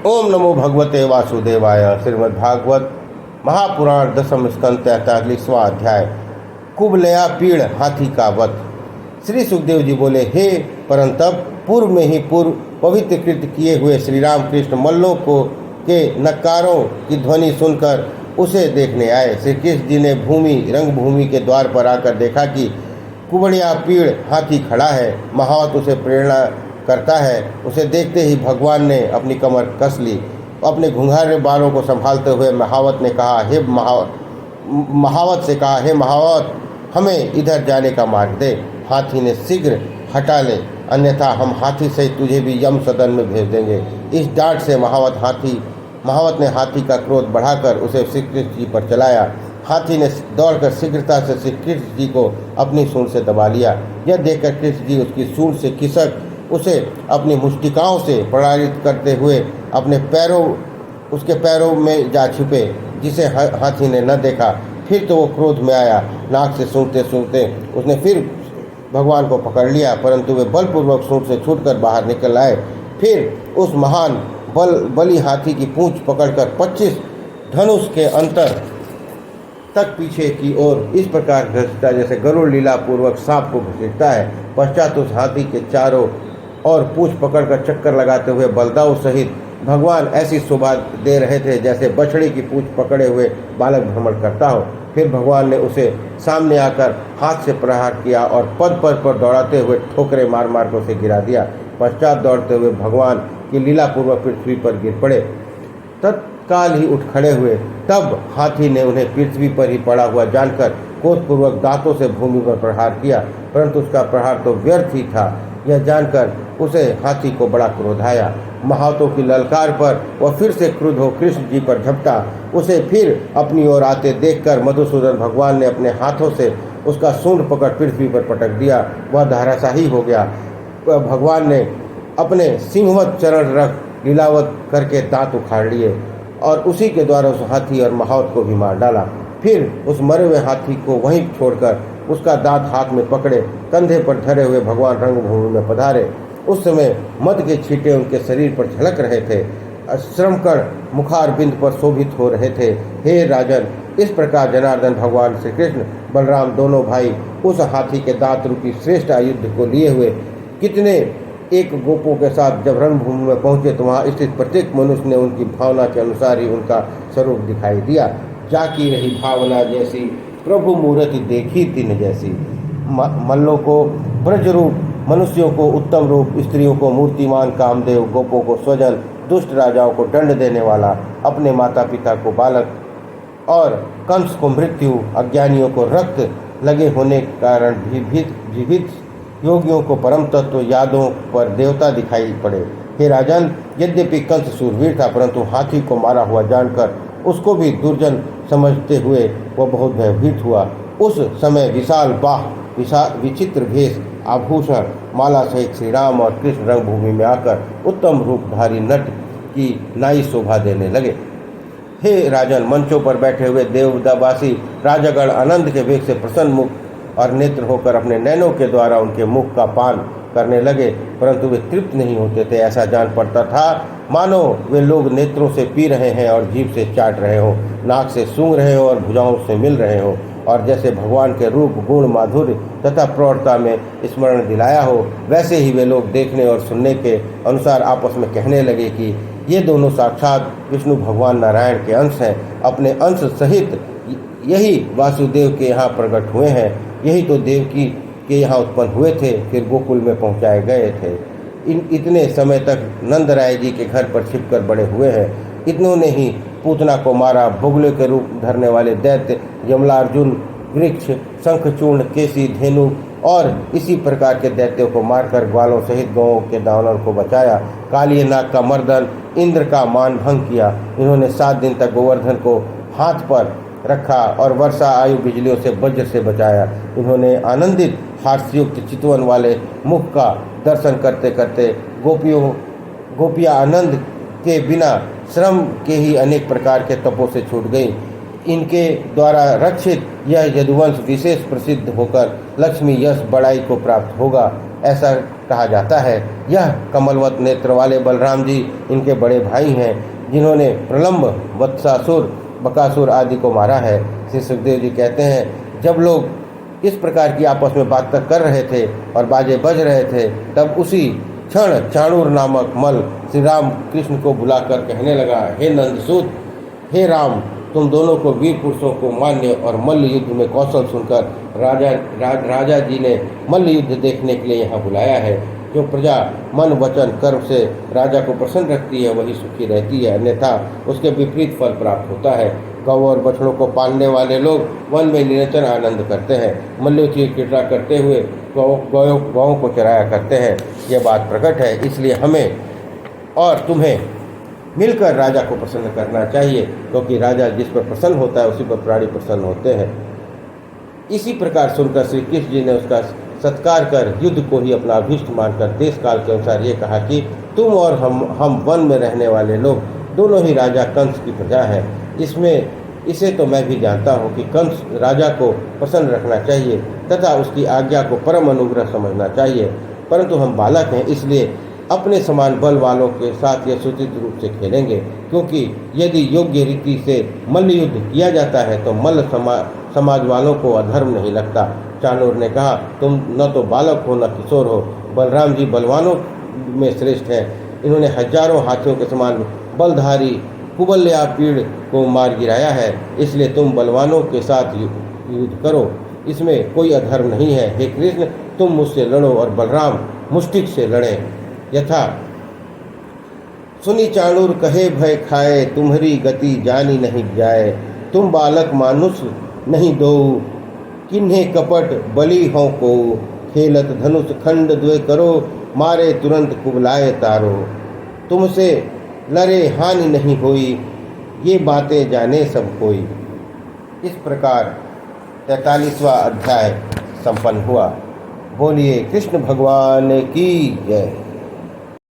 ओम नमो भगवते वासुदेवाय। श्रीमद्भागवत महापुराण दशम स्कंद 43वां अध्याय। कुबलया पीड़ हाथी का वध। श्री सुखदेव जी बोले, हे परंतप, पूर्व में ही पूर्व पवित्रकृत किए हुए श्री राम कृष्ण मल्लों को के नक्कारों की ध्वनि सुनकर उसे देखने आए। श्री कृष्ण जी ने रंगभूमि के द्वार पर आकर देखा कि कुबड़िया पीड़ हाथी खड़ा है। महावत उसे प्रेरणा करता है। उसे देखते ही भगवान ने अपनी कमर कस ली। अपने घुंघराले बालों को संभालते हुए महावत से कहा, हे महावत, हमें इधर जाने का मार्ग दे। हाथी ने शीघ्र हटा ले, अन्यथा हम हाथी से तुझे भी यम सदन में भेज देंगे। इस डांट से महावत ने हाथी का क्रोध बढ़ाकर उसे श्री कृष्ण जी पर चलाया। हाथी ने दौड़कर शीघ्रता से श्री कृष्ण जी को अपनी सूंड से दबा लिया। यह देखकर कृष्ण जी उसकी सूंड से खिसक उसे अपनी मुष्टिकाओं से प्रणालित करते हुए उसके पैरों में जा छुपे, जिसे हाथी ने न देखा। फिर तो वो क्रोध में आया। नाक से सूंघते सूंघते उसने फिर भगवान को पकड़ लिया, परंतु वे बलपूर्वक सूंड से छूटकर बाहर निकल आए। फिर उस महान बली हाथी की पूंछ पकड़कर 25 धनुष के अंतर तक पीछे की ओर इस प्रकार घसीटा जैसे गरुड़ लीला पूर्वक सांप को घसीटता है। पश्चात उस हाथी के चारों और पूंछ पकड़कर चक्कर लगाते हुए बलदाऊ सहित भगवान ऐसी शोभा दे रहे थे जैसे बछड़ी की पूंछ पकड़े हुए बालक भ्रमण करता हो। फिर भगवान ने उसे सामने आकर हाथ से प्रहार किया और पद पर दौड़ाते हुए ठोकरे मार कर उसे गिरा दिया। पश्चात दौड़ते हुए भगवान की लीला पूर्वक पृथ्वी पर गिर पड़े। तत्काल ही उठ खड़े हुए। तब हाथी ने उन्हें पृथ्वी पर ही पड़ा हुआ जानकर क्रोधपूर्वक दांतों से भूमि पर प्रहार किया, परंतु उसका प्रहार तो व्यर्थ ही था। यह जानकर उसे हाथी को बड़ा क्रोध आया। महावतों की ललकार पर वह फिर से क्रुद्ध हो कृष्ण जी पर झपटा। उसे फिर अपनी ओर आते देखकर मधुसूदन भगवान ने अपने हाथों से उसका सूंड पकड़ पृथ्वी पर पटक दिया। वह धराशायी हो गया। भगवान ने अपने सिंहवत चरण रख लीलावत करके दांत उखाड़ लिए और उसी के द्वारा उस हाथी और महावत को भी मार डाला। फिर उस मरे हुए हाथी को वहीं छोड़कर उसका दांत हाथ में पकड़े कंधे पर धरे हुए भगवान रंगभूमि में पधारे। उस समय मद के छींटे उनके शरीर पर झलक रहे थे। श्रमकण मुखार बिंद पर शोभित हो रहे थे। हे राजन, इस प्रकार जनार्दन भगवान श्री कृष्ण बलराम दोनों भाई उस हाथी के दांत रूपी श्रेष्ठ आयुध को लिए हुए कितने एक गोपों के साथ जब रंगभूमि में पहुंचे तो वहां स्थित प्रत्येक मनुष्य ने उनकी भावना के अनुसार ही उनका स्वरूप दिखाई दिया। जाकी रही भावना जैसी, प्रभु मूर्ति देखी तिन जैसी। मल्लों को ब्रज रूप, मनुष्यों को उत्तम रूप, स्त्रियों को मूर्तिमान कामदेव, गोपों को स्वजन, दुष्ट राजाओं को दंड देने वाला, अपने माता पिता को बालक और कंस को मृत्यु, अज्ञानियों को रक्त लगे होने के कारण जीवित योगियों को परम तत्व, यादों पर देवता दिखाई पड़े। हे राजन, यद्यपि कंस सूरवीर था, परंतु हाथी को मारा हुआ जानकर उसको भी दुर्जन समझते हुए वह बहुत भयभीत हुआ। उस समय विशाल बाह, विचित्र भेष, आभूषण, माला सहित श्री राम और कृष्ण रंगभूमि में आकर उत्तम रूपधारी नट की नाई शोभा देने लगे। हे राजन, मंचों पर बैठे हुए देवदासी राजागण आनंद के वेग से प्रसन्न मुख और नेत्र होकर अपने नैनों के द्वारा उनके मुख का पान करने लगे, परंतु वे तृप्त नहीं होते थे। ऐसा जान पड़ता था मानो वे लोग नेत्रों से पी रहे हैं और जीभ से चाट रहे हो, नाक से सूंघ रहे हो और भुजाओं से मिल रहे हो, और जैसे भगवान के रूप, गुण, माधुर्य तथा प्रौढ़ता में स्मरण दिलाया हो, वैसे ही वे लोग देखने और सुनने के अनुसार आपस में कहने लगे कि ये दोनों साक्षात विष्णु भगवान नारायण के अंश हैं। अपने अंश सहित यही वासुदेव के यहाँ प्रकट हुए हैं। यही तो देवकी के यहाँ उत्पन्न हुए थे, फिर गोकुल में पहुँचाए गए थे। इतने समय तक नंदराय जी के घर पर छिपकर बड़े हुए हैं। इतनों ने ही पूतना को मारा। बुगले के रूप धरने वाले दैत्य यमलार्जुन, वृक्ष, शंखचूर्ण, केसी, धेनु और इसी प्रकार के दैत्यों को मारकर ग्वालों सहित गौों के दानव को बचाया। कालिये नाग का मर्दन, इंद्र का मान भंग किया। इन्होंने 7 दिन तक गोवर्धन को हाथ पर रखा और वर्षा आयु बिजलियों से वज्र से बचाया। इन्होंने आनंदित हास्ययुक्त चितवन वाले मुख का दर्शन करते करते गोपियाँ आनंद के बिना श्रम के ही अनेक प्रकार के तपों से छूट गई। इनके द्वारा रक्षित यह यदुवंश विशेष प्रसिद्ध होकर लक्ष्मी, यश, बड़ाई को प्राप्त होगा। ऐसा कहा जाता है। यह कमलवत नेत्र वाले बलराम जी इनके बड़े भाई हैं, जिन्होंने प्रलंब, वत्सासुर, बकासुर आदि को मारा है। श्री सुखदेव जी कहते हैं, जब लोग इस प्रकार की आपस में बात कर रहे थे और बाजे बज रहे थे, तब उसी क्षण चाणूर नामक मल श्री राम कृष्ण को बुलाकर कहने लगा, हे नंदसूत, हे राम, तुम दोनों को वीर पुरुषों को मान्य और मल्ल युद्ध में कौशल सुनकर राजा जी ने मल्ल युद्ध देखने के लिए यहाँ बुलाया है। जो प्रजा मन वचन कर्म से राजा को प्रसन्न रखती है वही सुखी रहती है, अन्यथा उसके विपरीत फल प्राप्त होता है। गौ और बछड़ों को पालने वाले लोग वन में निरंतर आनंद करते हैं, मल्लों की क्रीड़ा करते हुए गौओं को चराया करते हैं। यह बात प्रकट है, इसलिए हमें और तुम्हें मिलकर राजा को प्रसन्न करना चाहिए, क्योंकि राजा जिस पर प्रसन्न होता है उसी पर प्राणी प्रसन्न होते हैं। इसी प्रकार सुनकर श्री कृष्ण जी ने उसका सत्कार कर युद्ध को ही अपना अभीष्ट मानकर देश काल के अनुसार ये कहा कि तुम और हम वन में रहने वाले लोग दोनों ही राजा कंस की प्रजा है। इसे तो मैं भी जानता हूँ कि कंस राजा को प्रसन्न रखना चाहिए तथा उसकी आज्ञा को परम अनुग्रह समझना चाहिए, परंतु हम बालक हैं, इसलिए अपने समान बल वालों के साथ यह सूचित रूप से खेलेंगे, क्योंकि यदि योग्य रीति से मल्ल युद्ध किया जाता है तो मल्ल समाज वालों को अधर्म नहीं लगता। चाणूर ने कहा, तुम न तो बालक हो न किशोर हो, बलराम जी बलवानों में श्रेष्ठ हैं। इन्होंने हजारों हाथियों के समान बलधारी कुबल्या पीड़ को मार गिराया है, इसलिए तुम बलवानों के साथ युद्ध करो, इसमें कोई अधर्म नहीं है। हे कृष्ण, तुम मुझसे लड़ो और बलराम मुष्टिक से लड़े। यथा सुनी चाणूर कहे भय खाए, तुम्हारी गति जानी नहीं जाए। तुम बालक मानुष नहीं दो, किन्हे कपट बलि हों को। खेलत धनुष खंड द्वे करो, मारे तुरंत कुबलाए तारो। तुमसे लड़े हानि नहीं होई, ये बातें जाने सब कोई। इस प्रकार 43वां अध्याय संपन्न हुआ। बोलिए कृष्ण भगवान की जय।